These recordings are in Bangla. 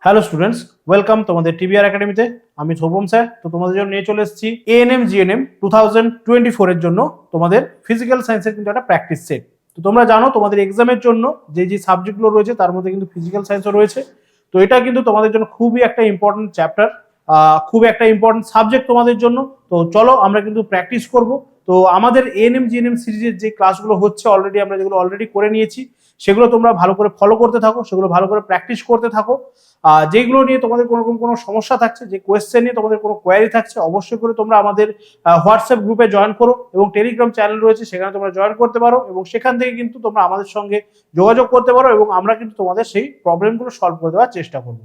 হ্যালো স্টুডেন্টস, ওয়েলকাম তোমাদের টিবিআর একাডেমিতে। আমি শোভম স্যার। তো তোমাদের জন্য নিয়ে চলে এসেছি এএনএম জিএনএম 2024 এর জন্য তোমাদের ফিজিক্যাল সায়েন্সের কিন্তু একটা প্র্যাকটিস সেট। তো তোমরা জানো তোমাদের এক্সামের জন্য যে যে সাবজেক্টগুলো রয়েছে তার মধ্যে কিন্তু ফিজিক্যাল সায়েন্সও রয়েছে। তো এটা কিন্তু তোমাদের জন্য খুবই একটা ইম্পর্টেন্ট চ্যাপ্টার, খুব একটা ইম্পর্টেন্ট সাবজেক্ট তোমাদের জন্য। তো চলো আমরা কিন্তু প্র্যাকটিস করব। তো আমাদের এএনএম জিএনএম সিরিজের যে ক্লাসগুলো হচ্ছে অলরেডি, আমরা যেগুলো অলরেডি করে নিয়েছি সেগুলো তোমরা ভালো করে ফলো করতে থাকো, সেগুলো ভালো করে প্র্যাকটিস করতে থাকো। যেগুলো নিয়ে তোমাদের কোনো সমস্যা থাকছে, যে কোয়েশ্চেন নিয়ে তোমাদের কোনো কোয়ারি থাকছে, অবশ্যই করে তোমরা আমাদের হোয়াটসঅ্যাপ গ্রুপে জয়েন করো এবং টেলিগ্রাম চ্যানেল রয়েছে সেখানে তোমরা জয়েন করতে পারো এবং সেখান থেকে কিন্তু তোমরা আমাদের সঙ্গে যোগাযোগ করতে পারো এবং আমরা কিন্তু তোমাদের সেই প্রবলেমগুলো সলভ করে দেওয়ার চেষ্টা করব।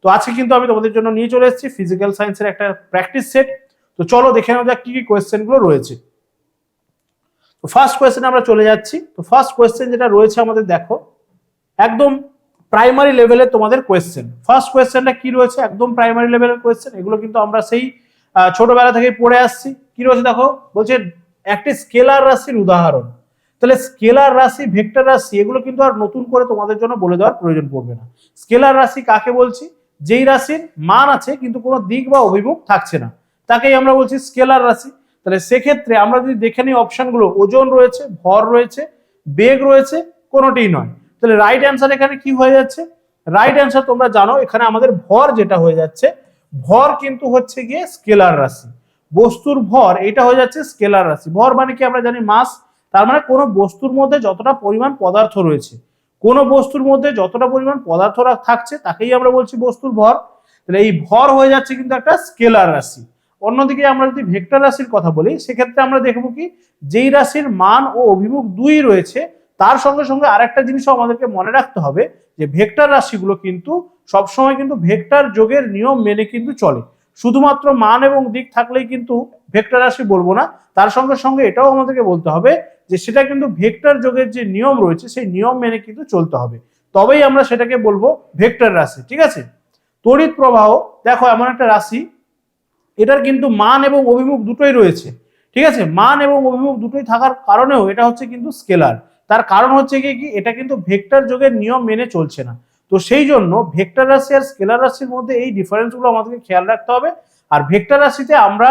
তো আজকে কিন্তু আমি তোমাদের জন্য নিয়ে চলে এসেছি ফিজিক্যাল সায়েন্সের একটা প্র্যাকটিস সেট। তো চলো দেখে নেওয়া যাক কি কি কোয়েশ্চেনগুলো রয়েছে। তো ফার্স্ট কোয়েশ্চেনে আমরা চলে যাচ্ছি। তো ফার্স্ট কোয়েশ্চেন যেটা রয়েছে আমাদের, দেখো একদম প্রাইমারি লেভেলের তোমাদের কোয়েশ্চেন। ফার্স্ট কোয়েশ্চেনটা কি রয়েছে, একদম প্রাইমারি লেভেলের কোয়েশ্চেন। এগুলো কিন্তু আমরা সেই ছোটবেলা থেকে পড়ে আসছি। কি রয়েছে দেখো, বলছে একটি স্কেলার রাশির উদাহরণ। তাহলে স্কেলার রাশি, ভেক্টর রাশি, এগুলো কিন্তু আর নতুন করে তোমাদের জন্য বলে দেওয়ার প্রয়োজন পড়বে না। স্কেলার রাশি কাকে বলছি? যেই রাশির মান আছে কিন্তু কোনো দিক বা অভিমুখ থাকছে না, তাকেই আমরা বলছি স্কেলার রাশি। তাহলে সেক্ষেত্রে আমরা যদি দেখে নিই অপশনগুলো, ওজন রয়েছে, ভর রয়েছে, বেগ রয়েছে, কোনোটিই নয়। তাহলে রাইট অ্যান্সার এখানে কি হয়ে যাচ্ছে? রাইট অ্যান্সার তোমরা জানো এখানে আমাদের ভর যেটা হয়ে যাচ্ছে, ভর কিন্তু হচ্ছে গিয়ে স্কেলার রাশি। বস্তুর ভর এটা হয়ে যাচ্ছে স্কেলার রাশি। ভর মানে কি আমরা জানি মাস। তার মানে কোনো বস্তুর মধ্যে যতটা পরিমাণ পদার্থ রয়েছে, কোনো বস্তুর মধ্যে যতটা পরিমাণ পদার্থ থাকছে তাকেই আমরা বলছি বস্তুর ভর। তাহলে এই ভর হয়ে যাচ্ছে কিন্তু একটা স্কেলার রাশি। অন্যদিকে আমরা যদি ভেক্টর রাশির কথা বলি সেক্ষেত্রে আমরা দেখবো কি, যেই রাশির মান ও অভিমুখ দুই রয়েছে তার সঙ্গে সঙ্গে আরেকটা জিনিসও আমাদেরকে মনে রাখতে হবে যে ভেক্টর রাশিগুলো কিন্তু সবসময় কিন্তু ভেক্টর যোগের নিয়ম মেনে কিন্তু চলে। শুধুমাত্র মান এবং দিক থাকলেই কিন্তু ভেক্টর রাশি বলবো না, তার সঙ্গে সঙ্গে এটাও আমাদেরকে বলতে হবে যে সেটা কিন্তু ভেক্টর যোগের যে নিয়ম রয়েছে সেই নিয়ম মেনে কিন্তু চলতে হবে, তবেই আমরা সেটাকে বলবো ভেক্টর রাশি। ঠিক আছে? তড়িৎ প্রবাহ দেখো এমন একটা রাশি, এটার কিন্তু মান এবং অভিমুখ দুটোই রয়েছে। ঠিক আছে? মান এবং অভিমুখ দুটোই থাকার কারণেও এটা হচ্ছে কিন্তু স্কেলার। তার কারণ হচ্ছে কি, এটা কিন্তু ভেক্টর যোগের নিয়ম মেনে চলছে না। তো সেই জন্য ভেক্টর রাশি আর স্কেলার রাশির মধ্যে এই ডিফারেন্সগুলো আমাদেরকে খেয়াল রাখতে হবে। আর ভেক্টর রাশিতে আমরা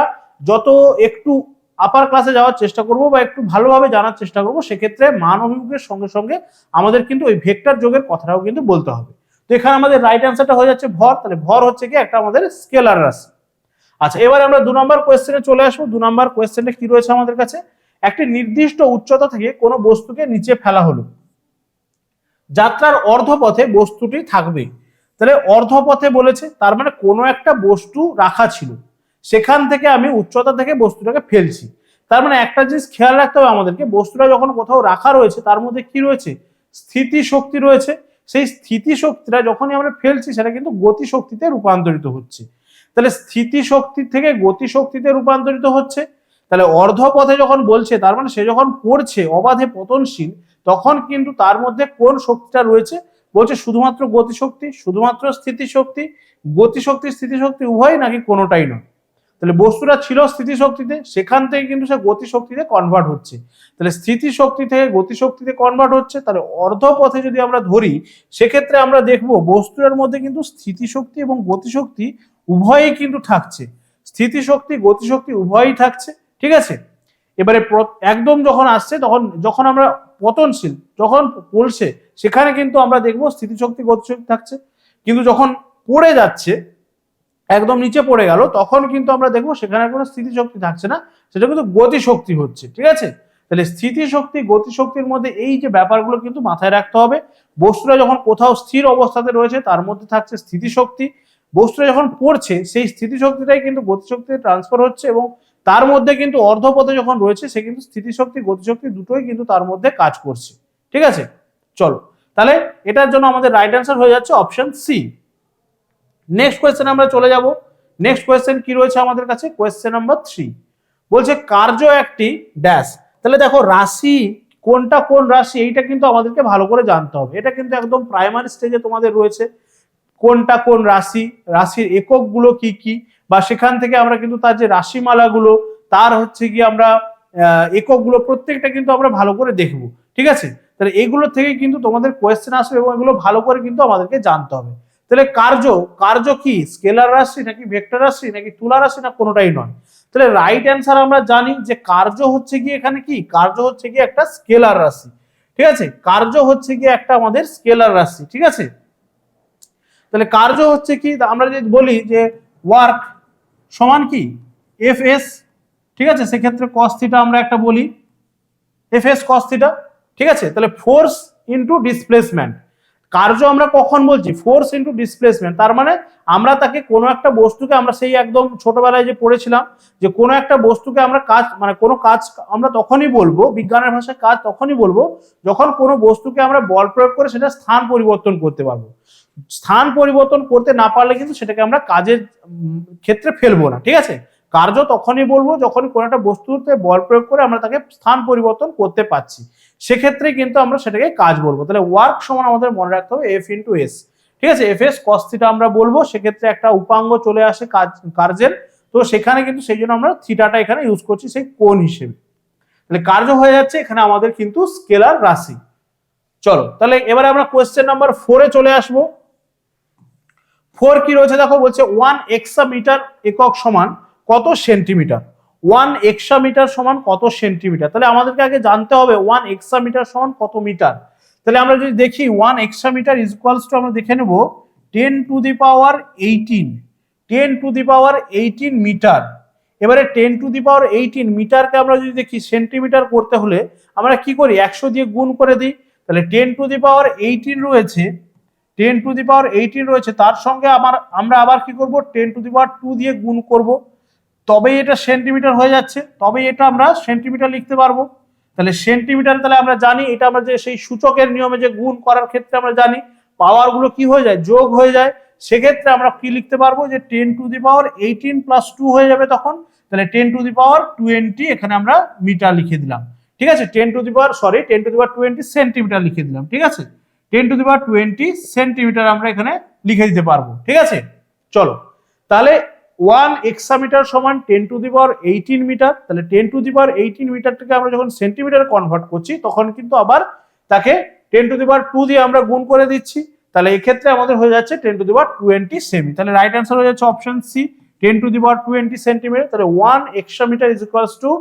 যত একটু আপার ক্লাসে যাওয়ার চেষ্টা করব বা একটু ভালোভাবে জানার চেষ্টা করব, সেক্ষেত্রে মান অভিমুখের সঙ্গে সঙ্গে আমাদের কিন্তু ওই ভেক্টর যোগের কথাটাও কিন্তু বলতে হবে। তো এখানে আমাদের রাইট অ্যান্সারটা হয়ে যাচ্ছে ভর। তাহলে ভর হচ্ছে কি একটা আমাদের স্কেলার রাশি। আচ্ছা, এবার আমরা 2 নম্বর কোয়েশ্চেনে চলে আসবো। 2 নম্বর কোয়েশ্চেনটা কি রয়েছে আমাদের কাছে, একটি নির্দিষ্ট উচ্চতা থেকে কোনো বস্তুকে নিচে ফেলা হলো, যাত্রার অর্ধপথে বস্তুটি থাকবে। তাহলে অর্ধপথে বলেছে, তার মানে কোনো একটা বস্তু রাখা ছিল, সেখান থেকে আমি উচ্চতা থেকে বস্তুটাকে ফেলছি। তার মানে একটা জিনিস খেয়াল রাখতে হবে আমাদেরকে, বস্তুটা যখন কোথাও রাখা রয়েছে তার মধ্যে কি রয়েছে, স্থিতি শক্তি রয়েছে। সেই স্থিতি শক্তিটা যখনই আমরা ফেলছি সেটা কিন্তু গতি শক্তিতে রূপান্তরিত হচ্ছে। তাহলে স্থিতি শক্তি থেকে গতি শক্তিতে রূপান্তরিত হচ্ছে। তাহলে অর্ধপথে যখন বলছে তার মানে সে যখন পড়ছে অবাধে পতনশীল, তখন কিন্তু তার মধ্যে কোন শক্তিটা রয়েছে, বলছে শুধুমাত্র গতিশক্তি, শুধুমাত্র স্থিতিশক্তি, গতিশক্তি স্থিতিশক্তি উভয়, নাকি কোনোটাই নয়। তাহলে বস্তুটা ছিল স্থিতিশক্তিতে, সেখান থেকে কিন্তু সে গতিশক্তিতে কনভার্ট হচ্ছে। তাহলে স্থিতিশক্তি থেকে গতিশক্তিতে কনভার্ট হচ্ছে। তাহলে অর্ধপথে যদি আমরা ধরি সেক্ষেত্রে আমরা দেখবো বস্তুটার মধ্যে কিন্তু স্থিতিশক্তি এবং গতিশক্তি উভয়ই কিন্তু থাকছে। স্থিতিশক্তি গতিশক্তি উভয়ই থাকছে। ঠিক আছে? এবারে একদম যখন আসছে, যখন আমরা পতনশীল যখন পড়ছে সেখানে কিন্তু আমরা দেখবো স্থিতিশক্তি গতিশক্তি থাকছে, কিন্তু যখন পড়ে যাচ্ছে একদম নিচে পড়ে গেল তখন কিন্তু আমরা দেখবো সেখানে কোনো স্থিতিশক্তি থাকছে না, সেটা কিন্তু গতিশক্তি হচ্ছে। ঠিক আছে? তাহলে স্থিতিশক্তি গতিশক্তির মধ্যে এই যে ব্যাপারগুলো কিন্তু মাথায় রাখতে হবে। বস্তুটা যখন কোথাও স্থির অবস্থাতে রয়েছে তার মধ্যে থাকছে স্থিতিশক্তি, বস্তুটা যখন পড়ছে সেই স্থিতিশক্তিটাই কিন্তু গতিশক্তিতে ট্রান্সফার হচ্ছে এবং তার মধ্যে কিন্তু অর্ধপথে যখন রয়েছে সে কিন্তু স্থিতিশক্তি গতিশক্তি দুটোই কিন্তু তার মধ্যে কাজ করছে। ঠিক আছে? চলো, তাহলে এটার জন্য আমাদের রাইট অ্যান্সার হয়ে যাচ্ছে অপশন সি। নেক্সট কোয়েশ্চেন আমরা চলে যাব। নেক্সট কোয়েশ্চেন কি রয়েছে আমাদের কাছে, কোয়েশ্চেন নাম্বার 3 বলছে কার্য একটি ড্যাশ। তাহলে দেখো রাশি কোনটা কোন রাশি এইটা কিন্তু আমাদেরকে ভালো করে জানতে হবে। এটা কিন্তু একদম প্রাইমারি স্টেজে তোমাদের রয়েছে, কোনটা কোন রাশি, রাশির এককগুলো কি কি, বা সেখান থেকে আমরা কিন্তু তার যে রাশিমালাগুলো তার হচ্ছে কি আমরা এককগুলো প্রত্যেকটা কিন্তু আমরা ভালো করে দেখব। ঠিক আছে? তাহলে এগুলো থেকে কিন্তু তোমাদের কোয়েশ্চেন আসবে এবং এগুলো ভালো করে কিন্তু আমাদেরকে জানতে হবে। তাহলে কার্য, কার্য কি স্কেলার রাশি নাকি ভেক্টর রাশি নাকি তুলা রাশি না কোনোটাই নয়? তাহলে রাইট অ্যান্সার আমরা জানি যে কার্য হচ্ছে কি এখানে কি কার্য হচ্ছে কি একটা স্কেলার রাশি, ঠিক আছে, কার্য হচ্ছে কি একটা আমাদের স্কেলার রাশি, ঠিক আছে। তাহলে কার্য হচ্ছে কি আমরা যদি বলি যে ওয়ার্ক সমান কি এফ এস, ঠিক আছে, সেক্ষেত্রে কস থিটা আমরা একটা বলি এফ এস কস থিটা, ঠিক আছে। তাহলে ফোর্স ইনটু ডিসপ্লেসমেন্ট, কার্য আমরা কখন বলছি ফোর্স ইনটু ডিসপ্লেসমেন্ট, তার মানে আমরা তাকে কোনো একটা বস্তুকে আমরা সেই একদম ছোটবেলায় যে পড়েছিলাম যে কোনো একটা বস্তুকে আমরা কাজ মানে কোনো কাজ আমরা তখনই বলবো, বিজ্ঞানের ভাষায় কাজ তখনই বলবো যখন কোনো বস্তুকে আমরা বল প্রয়োগ করে সেটা স্থান পরিবর্তন করতে পারবো। স্থান পরিবর্তন করতে না পারলে কিন্তু সেটাকে আমরা কাজের ক্ষেত্রে ফেলবো না, ঠিক আছে। কার্য তখনই বলবো যখন কোনো একটা বস্তুতে বল প্রয়োগ করে আমরা তাকে স্থান পরিবর্তন করতে পারছি, সেক্ষেত্রে কিন্তু আমরা সেটাকে কাজ বলবো। তাহলে ওয়ার্ক সমান আমাদের মনে রাখতে হবে এফ ইন্টু এস, ঠিক আছে, এফ এস কস থিটা আমরা বলবো, সেক্ষেত্রে একটা উপাঙ্গ চলে আসে কার্যের, তো সেখানে কিন্তু সেই জন্য আমরা থিটাটা এখানে ইউজ করছি সেই কোণ হিসেবে। তাহলে কার্য হয়ে যাচ্ছে এখানে আমাদের কিন্তু স্কেলার রাশি। চলো তাহলে এবারে আমরা কোয়েশ্চেন নাম্বার 4 চলে আসবো। 4 কি রয়েছে দেখো, বলছে 1 এক্সামিটার একক সমান কত সেন্টিমিটার, 1 এক্সামিটার সমান কত সেন্টিমিটার। তাহলে আমাদেরকে আগে জানতে হবে 1 এক্সামিটার সমান কত মিটার। তাহলে আমরা যদি দেখি 1 এক্সামিটার ইজ ইকুয়ালস টু আমরা দেখে নেব 10 to the power 18, 10 to the power 18 metre. এবারে 10 টু দি পাওয়ার 18 মিটারকে আমরা যদি দেখি সেন্টিমিটার করতে হলে আমরা কি করি 100 দিয়ে গুণ করে দিই। তাহলে 10 টু দি পাওয়ার 18 রয়েছে, 10 টু দি পাওয়ার 18 রয়েছে, তার সঙ্গে আমরা আবার কি করব 10 টু দি পাওয়ার 2 দিয়ে গুণ করব, তবেই এটা সেন্টিমিটার হয়ে যাচ্ছে, তবেই এটা আমরা সেন্টিমিটার লিখতে পারবো। তাহলে সেন্টিমিটার, তাহলে আমরা জানি এটা আমরা যে সেই সূচকের নিয়মে যে গুণ করার ক্ষেত্রে আমরা জানি পাওয়ার গুলো কি হয়ে যায় যোগ হয়ে যায়, সেক্ষেত্রে আমরা কি লিখতে পারবো যে 10 টু দি পাওয়ার 18 প্লাস 2 হয়ে যাবে তখন, তাহলে 10 টু দি পাওয়ার 20 এখানে আমরা মিটার লিখে দিলাম, ঠিক আছে, 10 টু দি পাওয়ার 20 সেন্টিমিটার লিখে দিলাম, ঠিক আছে, 10 টু দি পাওয়ার 20 সেন্টিমিটার আমরা এখানে লিখে দিতে পারবো, ঠিক আছে। চলো তাহলে 1 এক্সামিটার সমান 10 টু দি পাওয়ার 18 মিটার, তাহলে 10 টু দি পাওয়ার 18 মিটারটাকে আমরা যখন সেন্টিমিটারে কনভার্ট করছি তখন কিন্তু আবার তাকে 10 টু দি পাওয়ার 2 দিয়ে আমরা গুণ করে দিচ্ছি, তাহলে এই ক্ষেত্রে আমাদের হয়ে যাচ্ছে 10 টু দি পাওয়ার 20 সেমি। তাহলে রাইট অ্যান্সার হয়ে যাচ্ছে option C 10 to the power 20 centimetre. তাহলে 1 exametre is equals to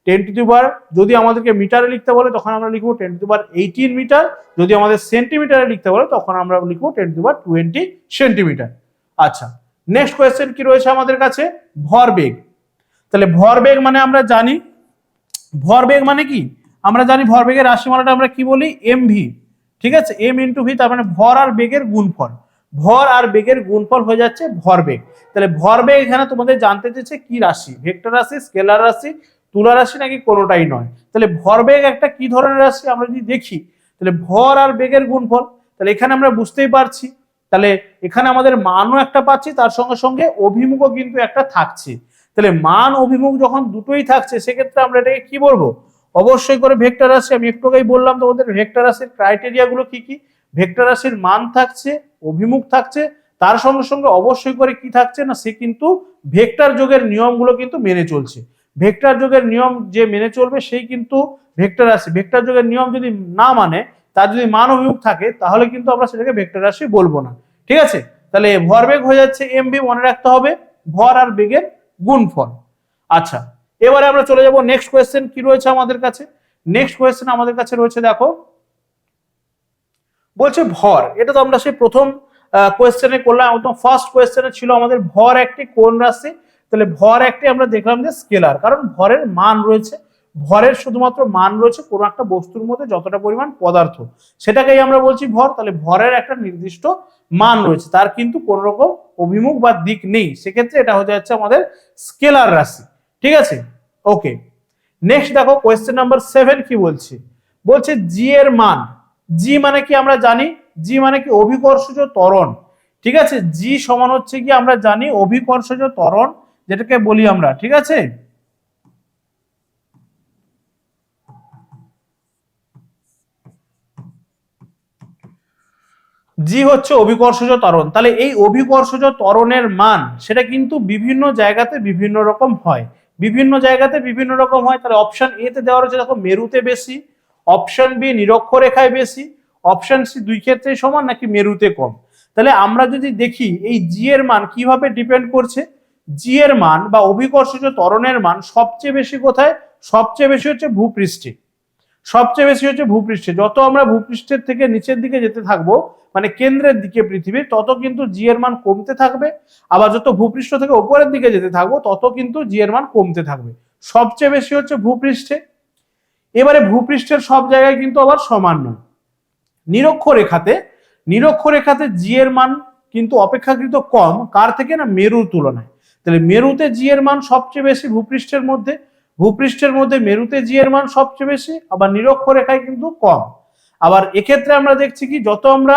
10 to the power, যদি আমাদেরকে মিটারে লিখতে বলে তখন আমরা লিখবো 10 টু দি পাওয়ার 18 মিটার, যদি আমাদের সেন্টিমিটারে লিখতে বলে তখন আমরা লিখবো 10 টু দি পাওয়ার 20 সেন্টিমিটার। আচ্ছা, নেক্সট কোয়েশ্চেন কি রয়েছে আমাদের কাছে, ভরবেগ। তাহলে ভরবেগ মানে আমরা জানি, ভরবেগ মানে কি আমরা জানি ভরবেগের রাশিমালাটা আমরা কি বলি এমভি, ঠিক আছে, এম ইন্টু ভি, তার মানে ভর আর বেগের গুণফল, ভর আর বেগের গুণফল হয়ে যাচ্ছে ভরবেগ। তাহলে ভরবেগ এখানে তোমাদের জানতে চেয়েছে কি রাশি, ভেক্টর রাশি, স্কেলার রাশি, তুলা রাশি নাকি কোনোটাই নয়। তাহলে ভরবেগ একটা কি ধরনের রাশি আমরা যদি দেখি, তাহলে ভর আর বেগের গুণফল, তাহলে এখানে আমরা বুঝতেই পারছি, তাহলে এখানে আমাদের মানও একটা পাচ্ছি, তার সঙ্গে সঙ্গে অভিমুখও কিন্তু একটা থাকছে। তাহলে মান অভিমুখ যখন দুটোই থাকছে সেক্ষেত্রে আমরা এটাকে কি বলবো, অবশ্যই করে ভেক্টর রাশি। আমি একটু আগেই বললাম তোমাদের ভেক্টর রাশির ক্রাইটেরিয়া গুলো কি কি, ভেক্টর রাশির মান থাকছে, অভিমুখ থাকছে, তার সঙ্গে সঙ্গে অবশ্যই করে কি থাকছে না সে কিন্তু ভেক্টর যোগের নিয়মগুলো কিন্তু মেনে চলছে। ভেক্টর যোগের নিয়ম যে মেনে চলবে সেই কিন্তু ভেক্টর রাশি, ভেক্টর যোগের নিয়ম যদি না মানে, তার যদি মান অভিমুখ থাকে তাহলে কিন্তু আমরা সেটাকে ভেক্টর রাশি বলবো না, ঠিক আছে। তাহলে ভরবেগ হয়ে যাচ্ছে এমভি, মনে রাখতে হবে ভর আর বেগের গুণফল। আচ্ছা, এবারে আমরা চলে যাব নেক্সট কোয়েশ্চেন কি রয়েছে আমাদের কাছে। নেক্সট কোয়েশ্চেন আমাদের কাছে রয়েছে দেখো, বলছে ভর, এটা তো আমরা সেই প্রথম কোয়েশ্চেনে করলাম, একদম ফার্স্ট কোয়েশ্চেনে ছিল আমাদের ভর একটি কোন রাশি। তাহলে ভর একটি আমরা দেখলাম যে স্কেলার, কারণ ভরের মান রয়েছে, ভরের শুধুমাত্র মান রয়েছে কোনো একটা বস্তুর মধ্যে যতটা পরিমাণ পদার্থ সেটাকেই আমরা বলছি ভর। তাহলে ভরের একটা নির্দিষ্ট মান রয়েছে, তার কিন্তু কোন রকম অভিমুখ বা দিক নেই, সেক্ষেত্রে এটা হয়ে যাচ্ছে আমাদের স্কেলার রাশি, ঠিক আছে। ওকে, নেক্সট দেখো কোয়েশ্চেন নাম্বার 7 কি বলছে, বলছে জি এর মান, জি মানে কি আমরা জানি, জি মানে কি অভিকর্ষজ ত্বরণ, ঠিক আছে, জি সমান হচ্ছে কি আমরা জানি অভিকর্ষজ ত্বরণ যেটাকে বলি আমরা, ঠিক আছে। জি হচ্ছে অভিকর্ষজ ত্বরণ। তাহলে এই অভিকর্ষজ ত্বরণের মান সেটা কিন্তু বিভিন্ন জায়গাতে বিভিন্ন রকম হয়, বিভিন্ন জায়গাতে বিভিন্ন রকম হয়। তাহলে অপশন এ তে দেওয়া রয়েছে দেখো মেরুতে বেশি, অপশন বি নিরক্ষরেখায় বেশি, অপশন সি দুই ক্ষেত্রেই সমান নাকি মেরুতে কম। তাহলে আমরা যদি দেখি এই জি এর মান কিভাবে ডিপেন্ড করছে, জি এর মান বা অভিকর্ষজ ত্বরণের মান সবচেয়ে বেশি কোথায়, সবচেয়ে বেশি হচ্ছে ভূপৃষ্ঠে, সবচেয়ে বেশি হচ্ছে ভূপৃষ্ঠে। যত আমরা ভূপৃষ্ঠের থেকে নিচের দিকে যেতে থাকবো, মানে কেন্দ্রের দিকে পৃথিবীর, তত কিন্তু জি এর মান কমতে থাকবে। আবার যত ভূপৃষ্ঠ থেকে উপরের দিকে যেতে থাকবো, তত কিন্তু জি এর মান কমতে থাকবে। সবচেয়ে বেশি হচ্ছে ভূপৃষ্ঠে। এবারে ভূপৃষ্ঠের সব জায়গায় কিন্তু আবার সমান নয়। নিরক্ষরেখাতে জি এর মান কিন্তু অপেক্ষাকৃত কম, কার থেকে না, মেরুর তুলনায়। তাহলে মেরুতে জি এর মান সবচেয়ে বেশি ভূপৃষ্ঠের মধ্যে, ভূপৃষ্ঠের মধ্যে মেরুতে জি এর মান সবচেয়ে বেশি, আবার নিরক্ষরেখায় কিন্তু কম। আবার এক্ষেত্রে আমরা দেখছি কি, যত আমরা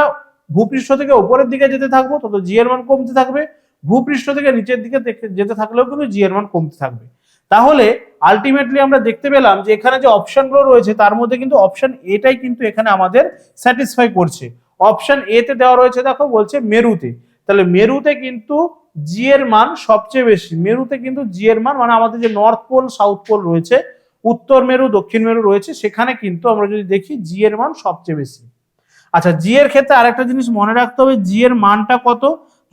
ভূপৃষ্ঠ থেকে উপরের দিকে যেতে থাকবো, তত জি এর মান কমতে থাকবে। ভূপৃষ্ঠ থেকে নিচের দিকে যেতে থাকলেও কিন্তু জি এর মান কমতে থাকবে। তাহলে আলটিমেটলি আমরা দেখতে পেলাম যে এখানে যে অপশনগুলো রয়েছে তার মধ্যে কিন্তু অপশন এটাই কিন্তু এখানে আমাদের স্যাটিসফাই করছে। অপশন এ তে দেওয়া রয়েছে, দেখো বলছে মেরুতে, তাহলে মেরুতে কিন্তু জি এর মান সবচেয়ে বেশি। মেরুতে কিন্তু জি এর মান, মানে আমাদের যে নর্থ পোল সাউথ পোল রয়েছে, উত্তর মেরু দক্ষিণ মেরু রয়েছে, সেখানে কিন্তু আমরা যদি দেখি জি এর মান সবচেয়ে বেশি। আচ্ছা, জি এর ক্ষেত্রে আরেকটা জিনিস মনে রাখতে হবে, জি এর মানটা কত,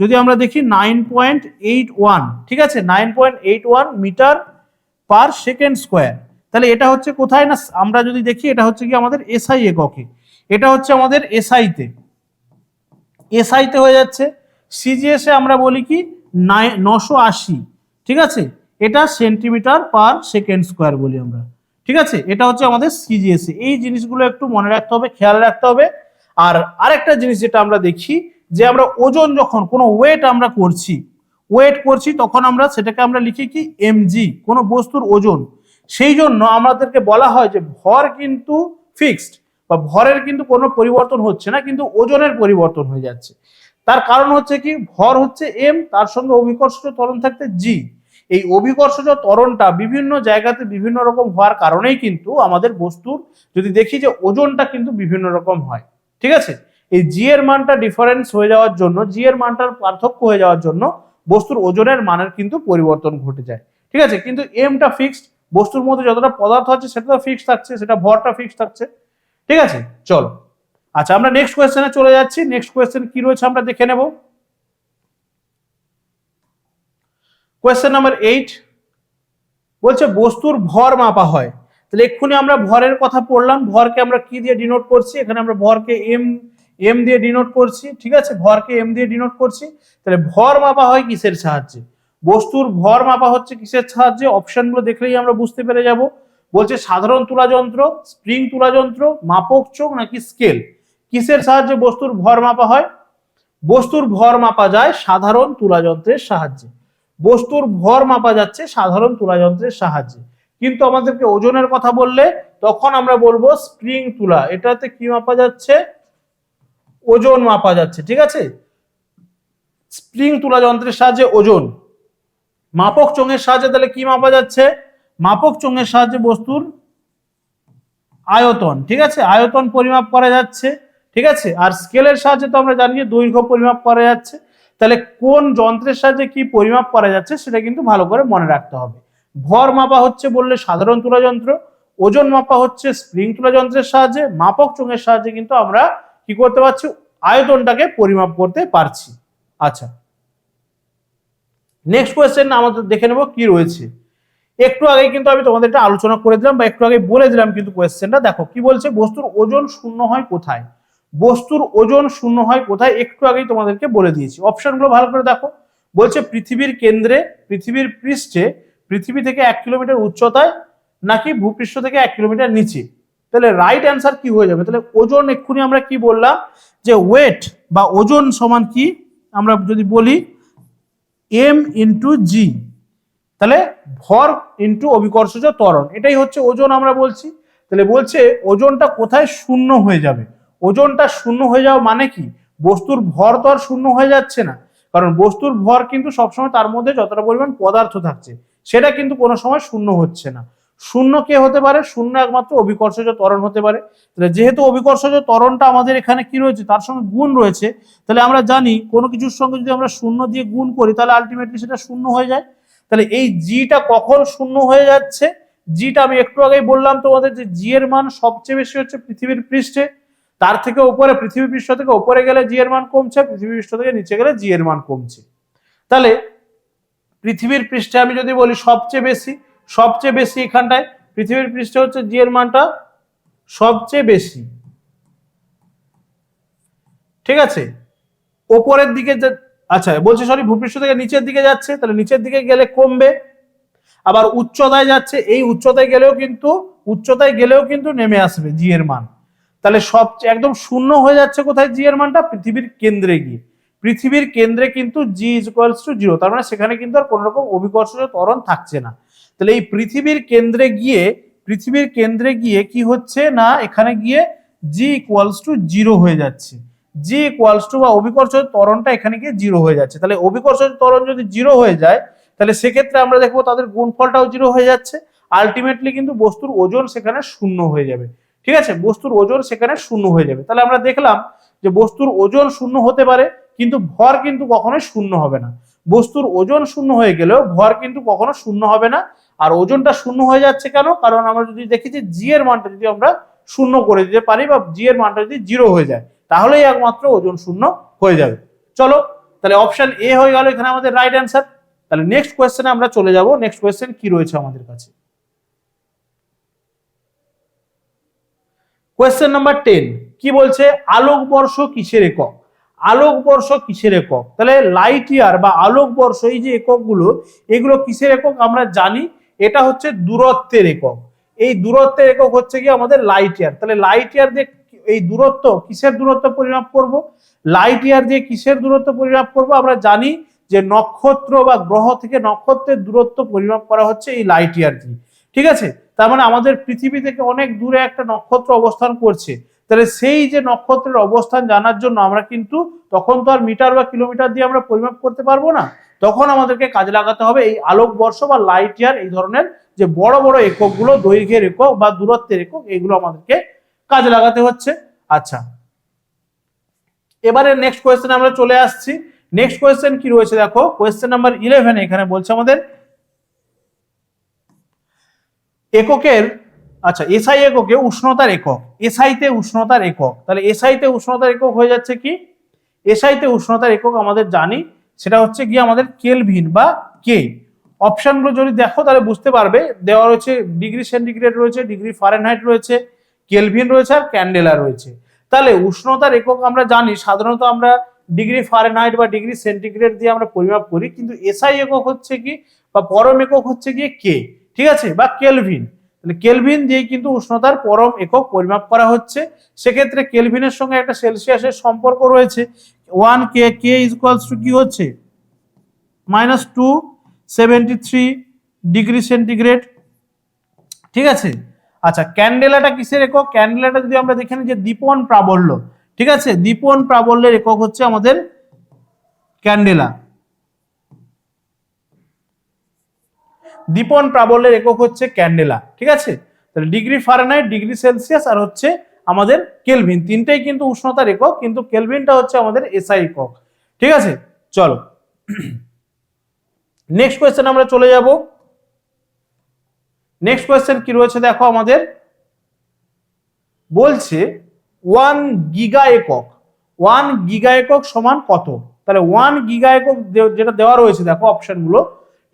যদি আমরা দেখি 9.81, ঠিক আছে, 9.81 মিটার পার সেকেন্ড স্কোয়ার। তাহলে এটা হচ্ছে কোথায় না, আমরা যদি দেখি এটা হচ্ছে কি আমাদের এসআই এককে, এটা হচ্ছে আমাদের এসআইতে হয়ে যাচ্ছে। সিজিএস এ আমরা বলি কি 980, ঠিক আছে, এটা সেন্টিমিটার পার সেকেন্ড স্কোয়ার বলি আমরা, ঠিক আছে, এটা হচ্ছে আমাদের সিজিএস। এই জিনিসগুলো একটু মনে রাখতে হবে, খেয়াল রাখতে হবে। আর আরেকটা জিনিস যেটা আমরা দেখি, যে আমরা ওজন যখন কোনো ওয়েট আমরা করছি তখন আমরা সেটাকে আমরা লিখি কি এমজি, কোনো বস্তুর ওজন। সেই জন্য আমাদেরকে বলা হয় যে ভর কিন্তু ফিক্সড, বা ভরের কিন্তু কোনো পরিবর্তন হচ্ছে না, কিন্তু ওজনের পরিবর্তন হয়ে যাচ্ছে। তার কারণ হচ্ছে কি, ভর হচ্ছে এম, তার সঙ্গে অভিকর্ষজ ত্বরণ থাকতে জি। এই অভিকর্ষজ ত্বরণটা বিভিন্ন জায়গাতে বিভিন্ন রকম হওয়ার কারণেই কিন্তু আমাদের বস্তুর যদি দেখি যে ওজনটা কিন্তু বিভিন্ন রকম হয়, ঠিক আছে। এই জি এর মানটা ডিফারেন্স হয়ে যাওয়ার জন্য, জি এর মানটার পার্থক্য হয়ে যাওয়ার জন্য বস্তুর ওজনের মানের কিন্তু পরিবর্তন ঘটে যায়, ঠিক আছে। কিন্তু এমটা ফিক্সড, বস্তুর মধ্যে যতটা পদার্থ আছে সেটা তো ফিক্সড থাকছে, সেটা ভরটা ফিক্সড থাকছে, ঠিক আছে। চলো, আচ্ছা আমরা নেক্সট কোয়েশ্চেনে চলে যাচ্ছি। নেক্সট কোয়েশ্চেন কি রয়েছে আমরা দেখে নেব। কোয়েশ্চেন নাম্বার 8 বলছে বস্তুর ভর মাপা হয়। তাহলে এক্ষুনি আমরা ভরের কথা পড়লাম, ভরকে আমরা কি দিয়ে ডিনোট করছি, এখানে আমরা ভরকে এম দিয়ে ডিনোট করছি, ঠিক আছে, ভরকে এম দিয়ে ডিনোট করছি। তাহলে ভর মাপা হয় কিসের সাহায্যে, বস্তুর ভর মাপা হচ্ছে কিসের সাহায্যে, অপশনগুলো দেখলেই আমরা বুঝতে পেরে যাব। বলছে সাধারণ তুলা যন্ত্র, স্প্রিং তুলা যন্ত্র, মাপক চোখ নাকি স্কেল, কিসের সাহায্যে বস্তুর ভর মাপা হয়, বস্তুর ভর মাপা যায় সাধারণ তুলা যন্ত্রের সাহায্যে, বস্তুর ভর মাপা যাচ্ছে সাধারণ তুলা যন্ত্রের সাহায্যে। কিন্তু আমাদেরকে ওজনের কথা বললে তখন আমরা বলবো স্প্রিং তুলা, এটাতে কি মাপা যাচ্ছে, ওজন মাপা যাচ্ছে, ঠিক আছে, স্প্রিং তুলা যন্ত্রের সাহায্যে ওজন। মাপক চোঙের সাহায্যে তাহলে কি মাপা যাচ্ছে, মাপক চোঙের সাহায্যে বস্তুর আয়তন, ঠিক আছে, আয়তন পরিমাপ করা যাচ্ছে, ঠিক আছে। আর স্কেলের সাহায্যে তো আমরা জানি যে দৈর্ঘ্য পরিমাপ করা যাচ্ছে। তাহলে কোন যন্ত্রের সাহায্যে কি পরিমাপ করা যাচ্ছে সেটা কিন্তু ভালো করে মনে রাখতে হবে। ভর মাপা হচ্ছে বললে সাধারণ তুলা যন্ত্র, ওজন মাপা হচ্ছে স্প্রিং তুলা যন্ত্রের সাহায্যে, মাপক চোঙের সাহায্যে কিন্তু আমরা কি করতে পারছি, আয়তনটাকে পরিমাপ করতে পারছি। আচ্ছা, নেক্সট কোয়েশ্চেন আমাদের দেখে নেব কি রয়েছে। একটু আগে কিন্তু আমি তোমাদের এটা আলোচনা করে দিলাম বা একটু আগে বলে দিলাম, কিন্তু কোয়েশ্চেনটা দেখো কি বলছে, বস্তুর ওজন শূন্য হয় কোথায়, বস্তুর ওজন শূন্য হয় কোথায়, একটু আগেই তোমাদেরকে বলে দিয়েছি। অপশনগুলো ভালো করে দেখো, বলছে পৃথিবীর কেন্দ্রে, পৃথিবীর পৃষ্ঠে, পৃথিবী থেকে 1 কিলোমিটার উচ্চতায়, নাকি ভূপৃষ্ঠ থেকে 1 কিলোমিটার নিচে। তাহলে রাইট অ্যান্সার কি হয়ে যাবে, তাহলে ওজন এক্ষুনি আমরা কি বললাম যে ওয়েট বা ওজন সমান কি, আমরা যদি বলি এম ইন্টু জি, তাহলে ভর ইন্টু অভিকর্ষজ ত্বরণ, এটাই হচ্ছে ওজন আমরা বলছি। তাহলে বলছে ওজনটা কোথায় শূন্য হয়ে যাবে, ওজনটা শূন্য হয়ে যাওয়া মানে কি, বস্তুর ভর তো আর শূন্য হয়ে যাচ্ছে না, কারণ বস্তুর ভর কিন্তু সবসময় তার মধ্যে যতটা পরিমাণ পদার্থ থাকছে সেটা কিন্তু কোনো সময় শূন্য হচ্ছে না। শূন্য কে হতে পারে, শূন্য একমাত্র অভিকর্ষজ ত্বরণ হতে পারে। তাহলে যেহেতু অভিকর্ষজ ত্বরণটা আমাদের এখানে কি রয়েছে, তার সঙ্গে গুণ রয়েছে, তাহলে আমরা জানি কোনো কিছুর সঙ্গে যদি আমরা শূন্য দিয়ে গুণ করি তাহলে আলটিমেটলি সেটা শূন্য হয়ে যায়। তাহলে এই জিটা কখন শূন্য হয়ে যাচ্ছে, জিটা আমি একটু আগেই বললাম তোমাদের যে জি এর মান সবচেয়ে বেশি হচ্ছে পৃথিবীর পৃষ্ঠে, তার থেকে উপরে পৃথিবী পৃষ্ঠ থেকে উপরে গেলে জি এর মান কমছে, পৃথিবী পৃষ্ঠ থেকে নিচে গেলে জি এর মান কমছে। তাহলে পৃথিবীর পৃষ্ঠে আমি যদি বলি সবচেয়ে বেশি এখানটায় পৃথিবীর পৃষ্ঠে হচ্ছে জি এর মানটা সবচেয়ে বেশি, ঠিক আছে। ওপরের দিকে আচ্ছা বলছে সরি ভূপৃষ্ঠ থেকে নিচের দিকে যাচ্ছে, তাহলে নিচের দিকে গেলে কমবে। আবার উচ্চতায় যাচ্ছে, এই উচ্চতায় গেলেও কিন্তু নেমে আসবে জি এর মান। তাহলে সবচেয়ে একদম শূন্য হয়ে যাচ্ছে কোথায় জি এর মানটা, পৃথিবীর কেন্দ্রে গিয়ে। পৃথিবীর কেন্দ্রে কিন্তু জি ইজ ইকুয়ালস টু 0, তার মানে সেখানে কিন্তু আর কোনো রকম অভিকর্ষজ ত্বরণ থাকছে না। তাহলে এই পৃথিবীর কেন্দ্রে গিয়ে কি হচ্ছে না, এখানে গিয়ে জি ইকুয়ালস টু 0 হয়ে যাচ্ছে। জি ইকুয়ালস টু বা অভিকর্ষজ ত্বরণটা এখানে গিয়ে 0 হয়ে যাচ্ছে। তাহলে অভিকর্ষজ ত্বরণ যদি 0 হয়ে যায় তাহলে সেক্ষেত্রে আমরা দেখবো তাদের গুণফলটাও 0 হয়ে যাচ্ছে। আলটিমেটলি কিন্তু বস্তুর ওজন সেখানে শূন্য হয়ে যাবে, ঠিক আছে, বস্তুর ওজন সেখানে শূন্য হয়ে যাবে। তাহলে আমরা দেখলাম যে বস্তুর ওজন শূন্য হতে পারে কিন্তু ভর কিন্তু কখনোই শূন্য হবে না। বস্তুর ওজন শূন্য হয়ে গেলেও ভর কিন্তু কখনো শূন্য হবে না। আর ওজনটা শূন্য হয়ে যাচ্ছে কেন, কারণ আমরা যদি দেখি যে জি এর মানটা যদি আমরা শূন্য করে দিতে পারি বা জি এর মানটা যদি 0 হয়ে যায় তাহলেই একমাত্র ওজন শূন্য হয়ে যাবে। চলো তাহলে অপশন এ হয়ে গেল এখানে আমাদের রাইট অ্যান্সার। তাহলে নেক্সট কোয়েশ্চেনে আমরা চলে যাব। নেক্সট কোয়েশ্চেন কি রয়েছে আমাদের কাছে, কোয়েশ্চেন নাম্বার 10 কি বলছে, আলোকবর্ষ কিসের একক? আলোকবর্ষ কিসের একক? তাহলে লাইট ইয়ার বা আলোকবর্ষ এই যে এককগুলো এগুলো কিসের একক আমরা জানি, এটা হচ্ছে দূরত্বের একক। এই দূরত্বের একক হচ্ছে কি আমাদের লাইট ইয়ার। তাহলে লাইট ইয়ার দিয়ে এই দূরত্ব কিসের দূরত্ব পরিমাপ করব? লাইট ইয়ার দিয়ে কিসের দূরত্ব পরিমাপ করব? আমরা জানি যে নক্ষত্র বা গ্রহ থেকে নক্ষত্রের দূরত্ব পরিমাপ করা হচ্ছে এই লাইট ইয়ার দিয়ে, ঠিক আছে। তার মানে আমাদের পৃথিবী থেকে অনেক দূরে একটা নক্ষত্র অবস্থান করছে, তাহলে সেই যে নক্ষত্রের অবস্থান জানার জন্য আমরা কিন্তু তখন তো আর মিটার বা কিলোমিটার দিয়ে আমরা পরিমাপ করতে পারবো না, তখন আমাদেরকে কাজে লাগাতে হবে এই আলোকবর্ষ বা লাইট ইয়ার, এই ধরনের যে বড় বড় এককগুলো, দৈর্ঘ্যের একক বা দূরত্বের একক, এগুলো আমাদেরকে কাজে লাগাতে হচ্ছে। আচ্ছা এবারে নেক্সট কোয়েশ্চেন আমরা চলে আসছি। নেক্সট কোয়েশ্চেন কি রয়েছে দেখো, কোয়েশ্চেন নাম্বার 11 এখানে বলছে আমাদের এককের, আচ্ছা এসআই এককে উষ্ণতার একক, এসআইতে উষ্ণতার একক। তাহলে এসআইতে উষ্ণতার একক হয়ে যাচ্ছে কি, এসআইতে উষ্ণতার একক আমাদের জানি সেটা হচ্ছে গিয়ে আমাদের কেলভিন বা কে। অপশনগুলো যদি দেখো তাহলে বুঝতে পারবে, দেওয়া রয়েছে ডিগ্রি সেন্টিগ্রেড রয়েছে, ডিগ্রি ফারেনহাইট রয়েছে, কেলভিন রয়েছে আর ক্যান্ডেলা রয়েছে। তাহলে উষ্ণতার একক আমরা জানি সাধারণত আমরা ডিগ্রি ফারেনহাইট বা ডিগ্রি সেন্টিগ্রেড দিয়ে আমরা পরিমাপ করি, কিন্তু এসআই একক হচ্ছে কি বা পরম একক হচ্ছে গিয়ে কে, ঠিক আছে, বা কেলভিন। তাহলে কেলভিন দিয়ে কিন্তু উষ্ণতার পরম একক পরিমাপ করা হচ্ছে। সেক্ষেত্রে কেলভিনের সঙ্গে একটা সেলসিয়াসের সম্পর্ক রয়েছে, 1 কে কে ইজ ইকুয়ালস টু কি হচ্ছে -273 ডিগ্রি সেন্টিগ্রেড, ঠিক আছে। আচ্ছা ক্যান্ডেলাটা কিসের একক? ক্যান্ডেলাটা যদি আমরা দেখে নিই যে দীপন প্রাবল্য, ঠিক আছে, দীপন প্রাবল্যের একক হচ্ছে আমাদের ক্যান্ডেলা। দীপন প্রাবল্যের একক হচ্ছে ক্যান্ডেলা, ঠিক আছে। তাহলে ডিগ্রি ফারেনহাইট, ডিগ্রি সেলসিয়াস আর হচ্ছে আমাদের কেলভিন, তিনটাই কিন্তু উষ্ণতার একক, কিন্তু কেলভিনটা হচ্ছে আমাদের এসআই একক, ঠিক আছে। চলো নেক্সট কোয়েশ্চেন আমরা চলে যাব। নেক্সট কোয়েশ্চেন কি রয়েছে দেখো আমাদের, বলছে 1 গিগা একক, 1 গিগা একক সমান কত? তাহলে 1 গিগা একক যেটা দেওয়া রয়েছে দেখো অপশনগুলো,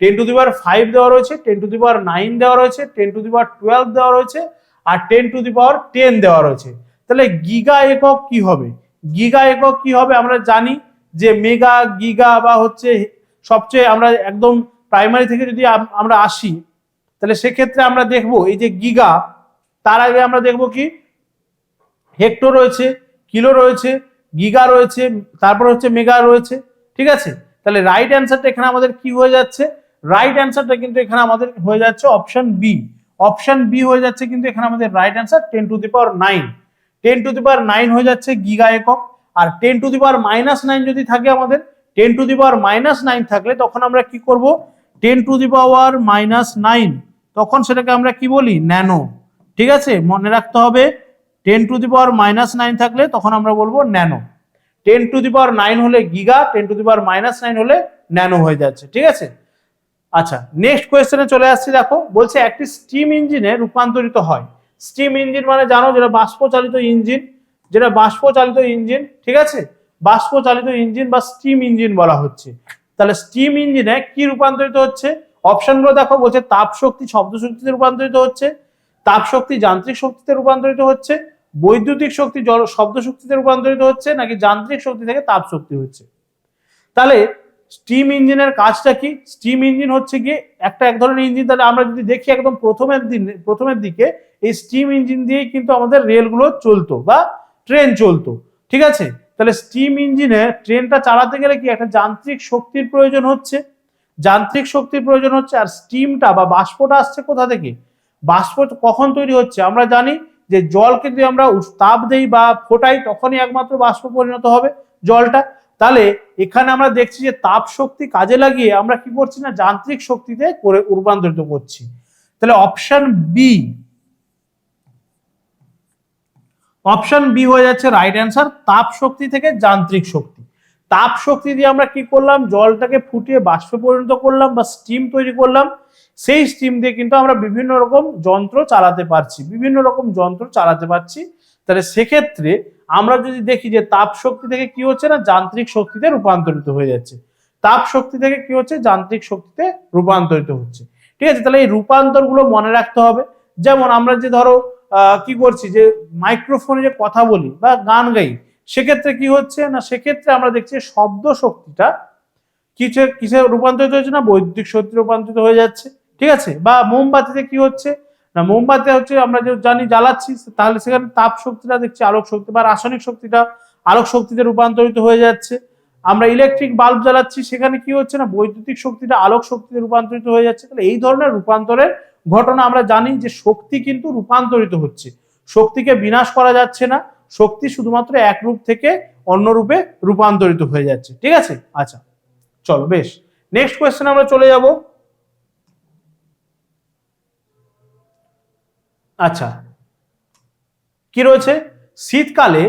10 টু দি পাওয়ার 5 দেওয়া রয়েছে, 10 টু দি পাওয়ার 9 দেওয়া রয়েছে, 10 টু দি পাওয়ার 12 দেওয়া রয়েছে আর 10 টু দি পাওয়ার 10 দেওয়া রয়েছে। তাহলে গিগা একক কি হবে? গিগা একক কি হবে আমরা জানি যে মেগা, গিগা বা হচ্ছে সবচেয়ে আমরা একদম প্রাইমারি থেকে যদি আমরা আসি তাহলে সেক্ষেত্রে আমরা দেখব এই যে গিগা, তার আগে আমরা দেখব কি হেক্টর রয়েছে, কিলো রয়েছে, গিগা রয়েছে, তারপর হচ্ছে মেগা রয়েছে, ঠিক আছে। তাহলে রাইট অ্যান্সারটা এখানে আমাদের কি হয়ে যাচ্ছে, রাইট অ্যান্সারটা কিন্তু এখানে আমাদের হয়ে যাচ্ছে অপশন বি। অপশন বি হয়ে যাচ্ছে কিন্তু এখানে আমাদের right answer 10 to the power 9, 10 to the power 9 হয়ে যাচ্ছে গিগা একক। আর 10 টু দি পাওয়ার -9 যদি থাকে আমাদের, 10 টু দি পাওয়ার -9 থাকলে তখন আমরা কি করব, 10 টু দি পাওয়ার -9 তখন সেটাকে আমরা কি বলি, ন্যানো, ঠিক আছে, মনে রাখতে হবে 10 টু দি পাওয়ার -9 থাকলে তখন আমরা বলবো ন্যানো। 10 টু দি পাওয়ার 9 হলে গিগা, 10 টু দি পাওয়ার -9 হলে ন্যানো হয়ে যাচ্ছে, ঠিক আছে। আচ্ছা নেক্সট কোয়েশ্চেনে চলে আসছি। দেখো বলছে একটি স্টিম ইঞ্জিনে রূপান্তরিত হয়, স্টিম ইঞ্জিন মানে জানো যেটা বাষ্পচালিত ইঞ্জিন, যেটা বাষ্পচালিত ইঞ্জিন, ঠিক আছে, বাষ্পচালিত ইঞ্জিন বা স্টিম ইঞ্জিন বলা হচ্ছে। তাহলে স্টিম ইঞ্জিনে কি রূপান্তরিত হচ্ছে? অপশনগুলো দেখো, বলছে তাপ শক্তি শব্দ শক্তিতে রূপান্তরিত হচ্ছে, তাপ শক্তি যান্ত্রিক শক্তিতে রূপান্তরিত হচ্ছে, বৈদ্যুতিক শক্তি শব্দ শক্তিতে রূপান্তরিত হচ্ছে, নাকি যান্ত্রিক শক্তি থেকে তাপ শক্তি হচ্ছে। তাহলে স্টিম ইঞ্জিনের কাজটা কি? স্টিম ইঞ্জিন হচ্ছে গিয়ে এক ধরনের ইঞ্জিন। তাহলে আমরা যদি দেখি একদম প্রথমের দিকে এই স্টিম ইঞ্জিন দিয়েই কিন্তু আমাদের রেলগুলো চলতো বা ট্রেন চলতো, ঠিক আছে। তাহলে স্টিম ইঞ্জিনে ট্রেনটা চালাতে গেলে কি একটা যান্ত্রিক শক্তির প্রয়োজন হচ্ছে, যান্ত্রিক শক্তির প্রয়োজন হচ্ছে। আর স্টিমটা বা বাষ্পটা আসছে কোথা থেকে? বাষ্প কখন তৈরি হচ্ছে? আমরা জানি যে জলকে যদি আমরা তাপ দেই বা ফোটাই তখনই একমাত্র বাষ্প পরিণত হবে জলটা। তাহলে এখানে আমরা দেখছি যে তাপ শক্তি কাজে লাগিয়ে আমরা কি করছি না, যান্ত্রিক শক্তিতে করে রূপান্তরিত করছি। তাহলে অপশন বি হয়ে যাচ্ছে রাইট অ্যান্সার, তাপ শক্তি থেকে যান্ত্রিক শক্তি। তাপ শক্তি দিয়ে আমরা কি করলাম, জলটাকে ফুটিয়ে বাষ্পে পরিণত করলাম বা স্টিম তৈরি করলাম। সেই স্টিম দিয়ে কিন্তু আমরা বিভিন্ন রকম যন্ত্র চালাতে পারছি। তাহলে সেক্ষেত্রে আমরা যদি দেখি যে তাপ শক্তি থেকে কি হচ্ছে না, যান্ত্রিক শক্তিতে রূপান্তরিত হয়ে যাচ্ছে। তাপ শক্তি থেকে কি হচ্ছে, যান্ত্রিক শক্তিতে রূপান্তরিত হচ্ছে, ঠিক আছে। তাহলে এই রূপান্তর গুলো মনে রাখতে হবে। যেমন আমরা যে ধরো কি করছি, যে মাইক্রোফোনে যে কথা বলি বা গান গাই, সেক্ষেত্রে কি হচ্ছে না, সেক্ষেত্রে আমরা দেখছি শব্দ শক্তিটা কিসে রূপান্তরিত হচ্ছে না, বৈদ্যুতিক শক্তি রূপান্তরিত হয়ে যাচ্ছে, ঠিক আছে। বা মোমবাতিতে কি হচ্ছে না, মোমবাতি হচ্ছে আমরা যে জানি জ্বালাচ্ছি, তাহলে সেখানে তাপ শক্তিটা দেখছি আলোক শক্তি বা রাসায়নিক শক্তিটা আলোক শক্তিতে রূপান্তরিত হয়ে যাচ্ছে। আমরা ইলেকট্রিক বাল্ব জ্বালাচ্ছি, সেখানে কি হচ্ছে না, বৈদ্যুতিক শক্তিটা আলোক শক্তিতে রূপান্তরিত হয়ে যাচ্ছে। তাহলে এই ধরনের রূপান্তরের ঘটনা আমরা জানি যে শক্তি কিন্তু রূপান্তরিত হচ্ছে, শক্তিকে বিনাশ করা যাচ্ছে না, শক্তি শুধুমাত্র এক রূপ থেকে অন্য রূপে রূপান্তরিত হয়ে যাচ্ছে, ঠিক আছে। আচ্ছা চলো বেশ, নেক্সট কোয়েশ্চেন আমরা চলে যাব। আচ্ছা কি রয়েছে, শীতকালে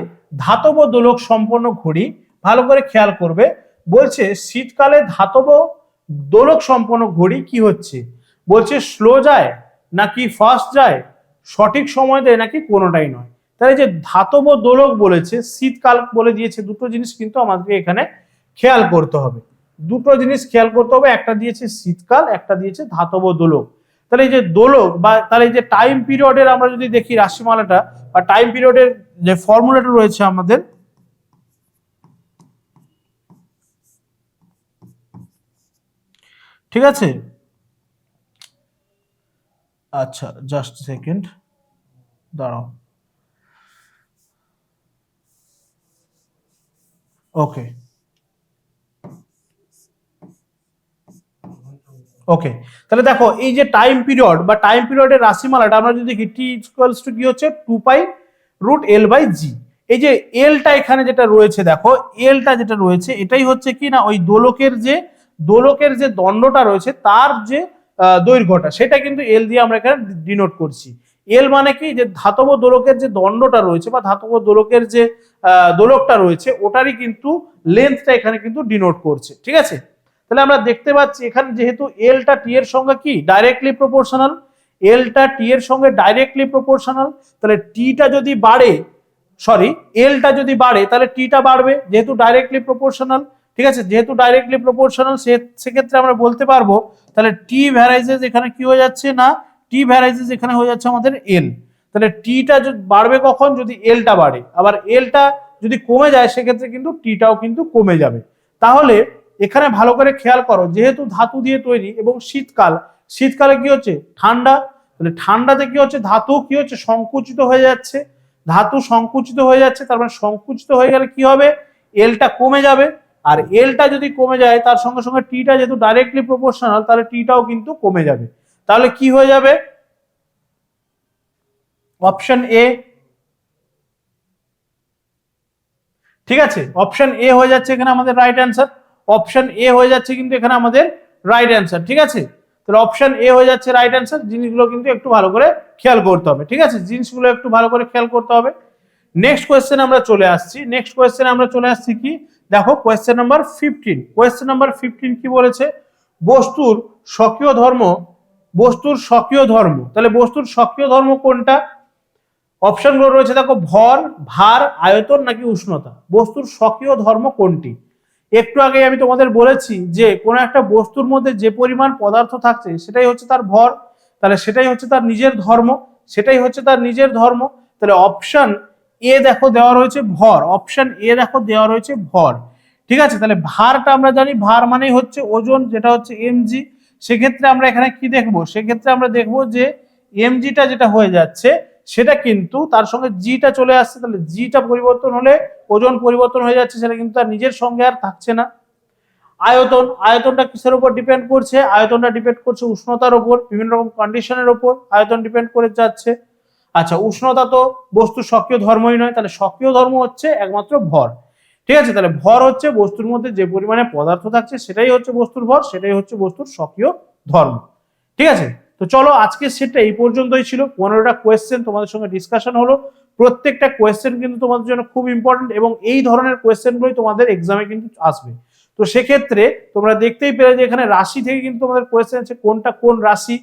ধাতব দোলক সম্পন্ন ঘড়ি, ভালো করে খেয়াল করবে, বলছে শীতকালে ধাতব দোলক সম্পন্ন ঘড়ি কি হচ্ছে, বলছে স্লো যায় নাকি ফাস্ট যায়, সঠিক সময় দেয় নাকি কোনোটাই নয়। তাহলে যে ধাতব দোলক বলেছে, শীতকাল বলে দিয়েছে, দুটো জিনিস কিন্তু আমাদেরকে এখানে খেয়াল করতে হবে, একটা দিয়েছে শীতকাল, একটা দিয়েছে ধাতব দোলক। তাহলে এই যে দোলক বা তাহলে এই যে টাইম পিরিয়ডের আমরা যদি দেখি রাশিমালাটা বা টাইম পিরিয়ডের যে ফর্মুলাটা রয়েছে আমাদের, ঠিক আছে। আচ্ছা জাস্ট সেকেন্ড দাঁড়াও, ওকে তাহলে দেখো এই যে টাইম পিরিয়ড বা টাইম পিরিয়ডের রাশিমালাটা আমরা যদি দেখি, টি ইকুয়ালস টু কি হচ্ছে 2π√L/g। এই যে এলটা এখানে যেটা রয়েছে, দেখো এলটা যেটা রয়েছে এটাই হচ্ছে কি না, ওই দোলকের যে দণ্ডটা রয়েছে তার যে দৈর্ঘ্যটা, সেটা কিন্তু এল দিয়ে আমরা এখানে ডিনোট করছি। এল মানে কি, যে ধাতব দোলকের যে দণ্ডটা রয়েছে বা ধাতব দোলকের যে দোলকটা রয়েছে ওটারই কিন্তু লেন্থটা এখানে কিন্তু ডিনোট করছে, ঠিক আছে। তাহলে আমরা দেখতে পাচ্ছি এখানে যেহেতু এলটা টি এর সঙ্গে কি ডাইরেক্টলি প্রপোর্শনাল, এলটা টি এর সঙ্গে ডাইরেক্টলি প্রপোর্শনাল, তাহলে টিটা যদি বাড়ে, এলটা যদি বাড়ে তাহলে টিটা বাড়বে, যেহেতু ডাইরেক্টলি প্রপোর্শনাল, ঠিক আছে। যেহেতু ডাইরেক্টলি প্রপোর্শনাল সেক্ষেত্রে আমরা বলতে পারবো তাহলে টি ভ্যারাইজেস এখানে কি হয়ে যাচ্ছে না, টি ভ্যারাইজেস এখানে হয়ে যাচ্ছে আমাদের এল। তাহলে টিটা বাড়বে কখন, যদি এলটা বাড়ে, আবার এলটা যদি কমে যায় সেক্ষেত্রে কিন্তু টিটাও কিন্তু কমে যাবে। তাহলে এখানে ভালো করে খেয়াল করো, যেহেতু ধাতু দিয়ে তৈরি এবং শীতকালে কি হচ্ছে, ঠান্ডা, তাহলে ঠান্ডাতে কি হচ্ছে, ধাতু কি হচ্ছে, সংকুচিত হয়ে যাচ্ছে, তার মানে সংকুচিত হয়ে গেলে কি হবে, এলটা কমে যাবে। আর এলটা যদি কমে যায় তার সঙ্গে সঙ্গে টিটা যেহেতু ডাইরেক্টলি প্রপোর্শনাল, তাহলে টিটাও কিন্তু কমে যাবে। তাহলে কি হয়ে যাবে, অপশন এ, ঠিক আছে, অপশন এ হয়ে যাচ্ছে এখানে আমাদের রাইট অ্যান্সার, অপশন এ হয়ে যাচ্ছে কিন্তু এখানে আমাদের রাইট অ্যান্সার, ঠিক আছে। তাহলে অপশন এ হয়ে যাচ্ছে রাইট অ্যান্সার। জিনিসগুলো কিন্তু একটু ভালো করে খেয়াল করতে হবে, ঠিক আছে, জিনিসগুলো একটু ভালো করে খেয়াল করতে হবে। নেক্সট কোয়েশ্চেন আমরা চলে আসছি, কি দেখো কোয়েশ্চেন নাম্বার 15 কি বলেছে, বস্তুর স্বকীয় ধর্ম, তাহলে বস্তুর স্বকীয় ধর্ম কোনটা, অপশনগুলো রয়েছে দেখো, ভর, ভার, আয়তন নাকি উষ্ণতা। বস্তুর স্বকীয় ধর্ম কোনটি? একটু আগে আমি তোমাদের বলেছি যে কোনো একটা বস্তুর মধ্যে যে পরিমাণ পদার্থ থাকছে সেটাই হচ্ছে তার ভর, তাহলে সেটাই হচ্ছে তার নিজের ধর্ম, সেটাই হচ্ছে তার নিজের ধর্ম। তাহলে অপশন এ দেখো দেওয়া রয়েছে ভর, অপশন এ দেখো দেওয়া রয়েছে ভর। ঠিক আছে, তাহলে ভারটা আমরা জানি, ভার মানেই হচ্ছে ওজন, যেটা হচ্ছে এমজি। সেক্ষেত্রে আমরা এখানে কি দেখবো, সেক্ষেত্রে আমরা দেখবো যে এমজিটা যেটা হয়ে যাচ্ছে সেটা কিন্তু তার সঙ্গে জিটা চলে আসছে, তাহলে জিটা পরিবর্তন হলে ওজন পরিবর্তন হয়ে যাচ্ছে, সেটা কিন্তু তার নিজের সঙ্গে আর থাকছে না। আয়তন, আয়তনটা কিসের উপর ডিপেন্ড করছে? আয়তনটা ডিপেন্ড করছে উষ্ণতার উপর, বিভিন্ন রকম কন্ডিশনের উপর আয়তন ডিপেন্ড করে যাচ্ছে। আচ্ছা, উষ্ণতা তো বস্তুর সক্রিয় ধর্মই নয়, তাহলে সক্রিয় ধর্ম হচ্ছে একমাত্র ভর। ঠিক আছে, তাহলে ভর হচ্ছে বস্তুর মধ্যে যে পরিমাণে পদার্থ থাকছে সেটাই হচ্ছে বস্তুর ভর, সেটাই হচ্ছে বস্তুর সক্রিয় ধর্ম। ঠিক আছে, তো চলো আজকে সেটা এই পর্যন্তই ছিল। 15টা কোয়েশ্চেন তোমাদের সঙ্গে ডিসকাশন হলো। প্রত্যেকটা কোয়েশ্চেন কিন্তু তোমাদের জন্য খুব ইম্পর্টেন্ট এবং এই ধরনের কোয়েশ্চেনগুলোই তোমাদের এক্সামে কিন্তু আসবে। তো সেক্ষেত্রে তোমরা দেখতেই পেলে যে এখানে রাশি থেকে কিন্তু তোমাদের কোয়েশ্চেন আছে, কোনটা কোন রাশি।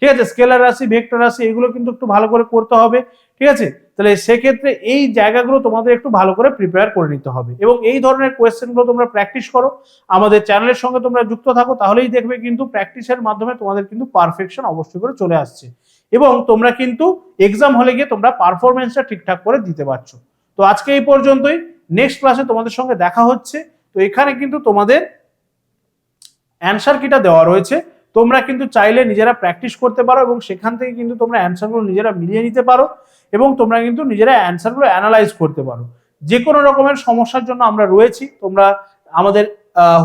ঠিক আছে, স্কেলার রাশি, ভেক্টর রাশি, এগুলো কিন্তু একটু ভালো করে করতে হবে। ঠিক আছে, তাহলে সেক্ষেত্রে এই জায়গাগুলো তোমাদের একটু ভালো করে প্রিপেয়ার করে নিতে হবে এবং এই ধরনের কোয়েশ্চেনগুলো তোমরা প্র্যাকটিস করো, আমাদের চ্যানেলের সঙ্গে তোমরা যুক্ত থাকো, তাহলেই দেখবে কিন্তু প্র্যাকটিসের মাধ্যমে তোমাদের কিন্তু পারফেকশন অবশ্যই করে চলে আসছে এবং তোমরা কিন্তু এক্সাম হলে গিয়ে তোমরা পারফরমেন্সটা ঠিকঠাক করে দিতে পারছো। তো আজকে এই পর্যন্তই, নেক্সট ক্লাসে তোমাদের সঙ্গে দেখা হচ্ছে। তো এখানে কিন্তু তোমাদের অ্যান্সার কিটা দেওয়া রয়েছে, তোমরা কিন্তু চাইলে নিজেরা প্র্যাকটিস করতে পারো এবং সেখান থেকে কিন্তু তোমরা অ্যান্সারগুলো নিজেরা মিলিয়ে নিতে পারো এবং তোমরা কিন্তু নিজেরা অ্যান্সারগুলো অ্যানালাইজ করতে পারো। যে কোনো রকমের সমস্যার জন্য আমরা রয়েছি, তোমরা আমাদের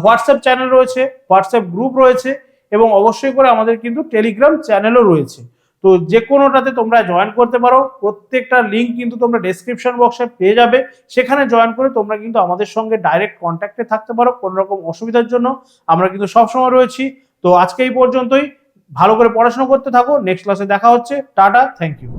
হোয়াটসঅ্যাপ চ্যানেল রয়েছে, হোয়াটসঅ্যাপ গ্রুপ রয়েছে এবং অবশ্যই করে আমাদের কিন্তু টেলিগ্রাম চ্যানেলও রয়েছে। তো যে কোনোটাতে তোমরা জয়েন করতে পারো, প্রত্যেকটা লিঙ্ক কিন্তু তোমরা ডেসক্রিপশন বক্সে পেয়ে যাবে, সেখানে জয়েন করে তোমরা কিন্তু আমাদের সঙ্গে ডাইরেক্ট কন্ট্যাক্টে থাকতে পারো কোনো রকম অসুবিধার জন্য, আমরা কিন্তু সবসময় রয়েছি। তো আজকে এই পর্যন্তই, ভালো করে পড়াশোনা করতে থাকো, নেক্সট ক্লাসে দেখা হচ্ছে, টাটা, থ্যাংক ইউ।